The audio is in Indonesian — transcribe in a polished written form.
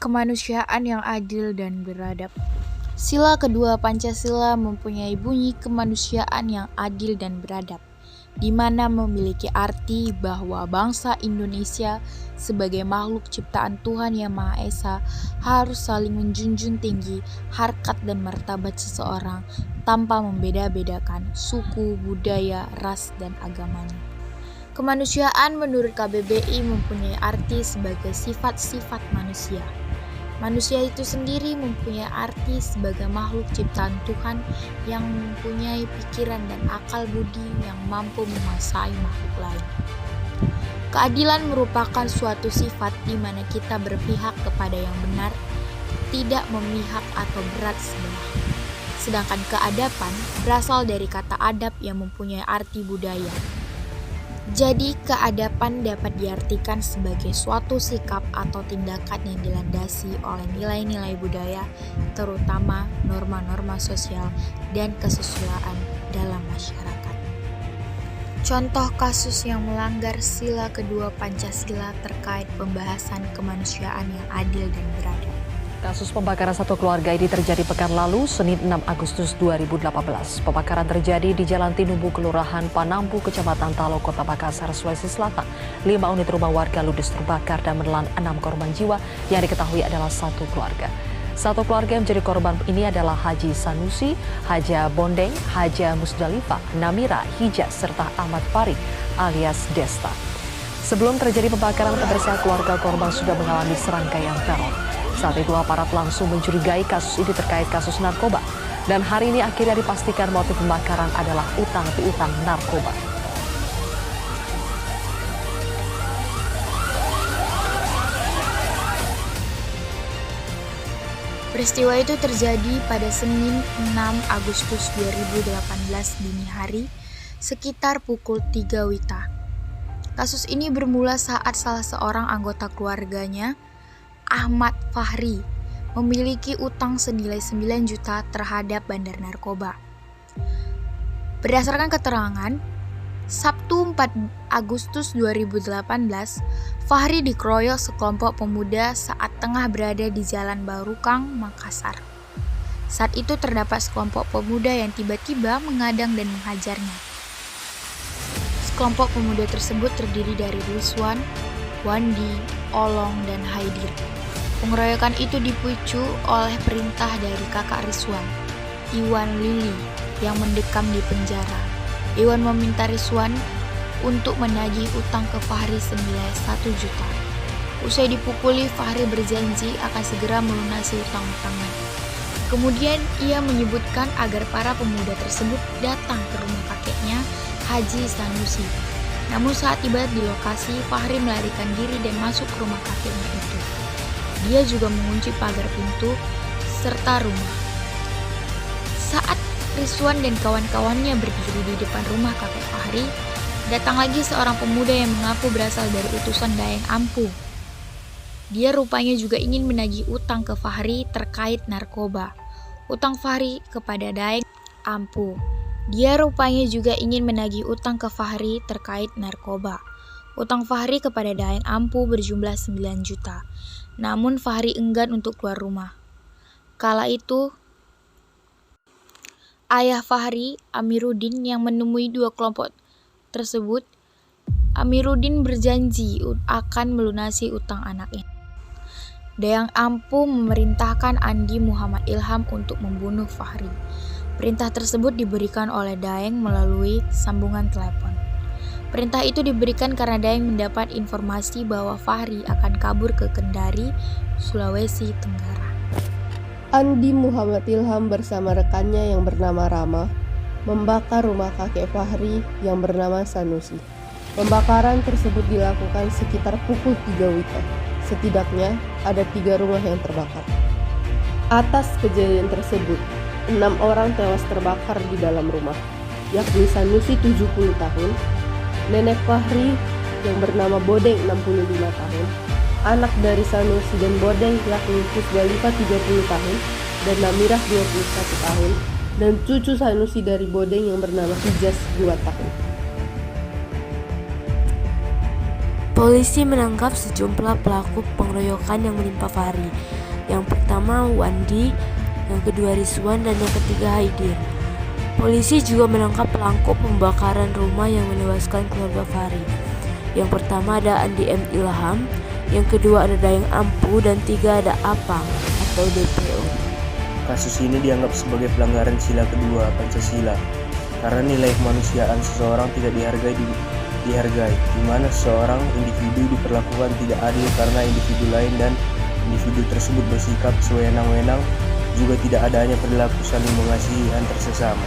kemanusiaan yang adil dan beradab. Sila kedua Pancasila mempunyai bunyi kemanusiaan yang adil dan beradab, di mana memiliki arti bahwa bangsa Indonesia sebagai makhluk ciptaan Tuhan Yang Maha Esa harus saling menjunjung tinggi harkat dan martabat seseorang tanpa membeda-bedakan suku, budaya, ras, dan agamanya. Kemanusiaan menurut KBBI mempunyai arti sebagai sifat-sifat manusia. Manusia itu sendiri mempunyai arti sebagai makhluk ciptaan Tuhan yang mempunyai pikiran dan akal budi yang mampu menguasai makhluk lain. Keadilan merupakan suatu sifat di mana kita berpihak kepada yang benar, tidak memihak atau berat sebelah. Sedangkan keadapan berasal dari kata adab yang mempunyai arti budaya. Jadi, keadapan dapat diartikan sebagai suatu sikap atau tindakan yang dilandasi oleh nilai-nilai budaya, terutama norma-norma sosial dan kesesuaian dalam masyarakat. Contoh kasus yang melanggar sila kedua Pancasila terkait pembahasan kemanusiaan yang adil dan beradab. Kasus pembakaran satu keluarga ini terjadi pekan lalu, Senin 6 Agustus 2018. Pembakaran terjadi di Jalan Tinumbu, Kelurahan Panambu, Kecamatan Talo, Kota Makassar, Sulawesi Selatan. 5 unit rumah warga ludes terbakar dan menelan 6 korban jiwa yang diketahui adalah satu keluarga. Satu keluarga yang menjadi korban ini adalah Haji Sanusi, Haja Bondeng, Haja Musdalifah, Namira, Hijaz, serta Ahmad Farid alias Desta. Sebelum terjadi pembakaran, pemirsa, keluarga korban sudah mengalami serangkaian teror. Saat itu aparat langsung mencurigai kasus ini terkait kasus narkoba. Dan hari ini akhirnya dipastikan motif pembakaran adalah utang piutang narkoba. Peristiwa itu terjadi pada Senin 6 Agustus 2018 dini hari, sekitar pukul 3 WITA. Kasus ini bermula saat salah seorang anggota keluarganya, Ahmad Fahri, memiliki utang senilai 9 juta terhadap bandar narkoba. Berdasarkan keterangan, Sabtu 4 Agustus 2018, Fahri dikeroyok sekelompok pemuda saat tengah berada di Jalan Barukang, Makassar. Saat itu terdapat sekelompok pemuda yang tiba-tiba mengadang dan menghajarnya. Sekelompok pemuda tersebut terdiri dari Rizwan, Wandi, Olong, dan Haidir. Pengeroyokan itu dipicu oleh perintah dari kakak Rizwan, Iwan Lili, yang mendekam di penjara. Iwan meminta Rizwan untuk menagih utang ke Fahri senilai 1 juta. Usai dipukuli, Fahri berjanji akan segera melunasi utang-utangnya. Kemudian ia menyebutkan agar para pemuda tersebut datang ke rumah kakeknya, Haji Sanusi. Namun saat tiba di lokasi, Fahri melarikan diri dan masuk ke rumah kakeknya itu. Dia juga mengunci pagar pintu serta rumah. Saat Rizwan dan kawan-kawannya berdiri di depan rumah kakek Fahri, datang lagi seorang pemuda yang mengaku berasal dari utusan Daeng Ampu. Dia rupanya juga ingin menagih utang ke Fahri terkait narkoba. Utang Fahri kepada Daeng Ampu. Dia rupanya juga ingin menagih utang ke Fahri terkait narkoba. Utang Fahri kepada Daeng Ampu berjumlah 9 juta. Namun Fahri enggan untuk keluar rumah. Kala itu, ayah Fahri, Amiruddin, yang menemui dua kelompok tersebut. Amiruddin berjanji akan melunasi utang anaknya. Daeng Ampu memerintahkan Andi Muhammad Ilham untuk membunuh Fahri. Perintah tersebut diberikan oleh Daeng melalui sambungan telepon. Perintah itu diberikan karena Daeng mendapat informasi bahwa Fahri akan kabur ke Kendari, Sulawesi Tenggara. Andi Muhammad Ilham bersama rekannya yang bernama Rama membakar rumah kakek Fahri yang bernama Sanusi. Pembakaran tersebut dilakukan sekitar pukul 3 WITA. Setidaknya ada 3 rumah yang terbakar. Atas kejadian tersebut, 6 orang tewas terbakar di dalam rumah, yakni Sanusi 70 tahun, nenek Fahri yang bernama Bodeng 65 tahun, anak dari Sanusi dan Bodeng yakni Musdalifah 30 tahun dan Namirah 21 tahun, dan cucu Sanusi dari Bodeng yang bernama Hijaz 2 tahun. Polisi menangkap sejumlah pelaku pengeroyokan yang menimpa Fahri. Yang pertama Wandi, yang kedua Rizwan, dan yang ketiga Haidir. Polisi juga menangkap pelaku pembakaran rumah yang menewaskan keluarga Fahri. Yang pertama ada Andi M. Ilham, yang kedua ada Dayang Ampu, dan tiga ada Apang atau DPO. Kasus ini dianggap sebagai pelanggaran sila kedua Pancasila karena nilai kemanusiaan seseorang tidak dihargai, di mana seseorang individu diperlakukan tidak adil karena individu lain dan individu tersebut bersikap sewenang-wenang, juga tidak adanya perilaku saling mengasihi antar sesama.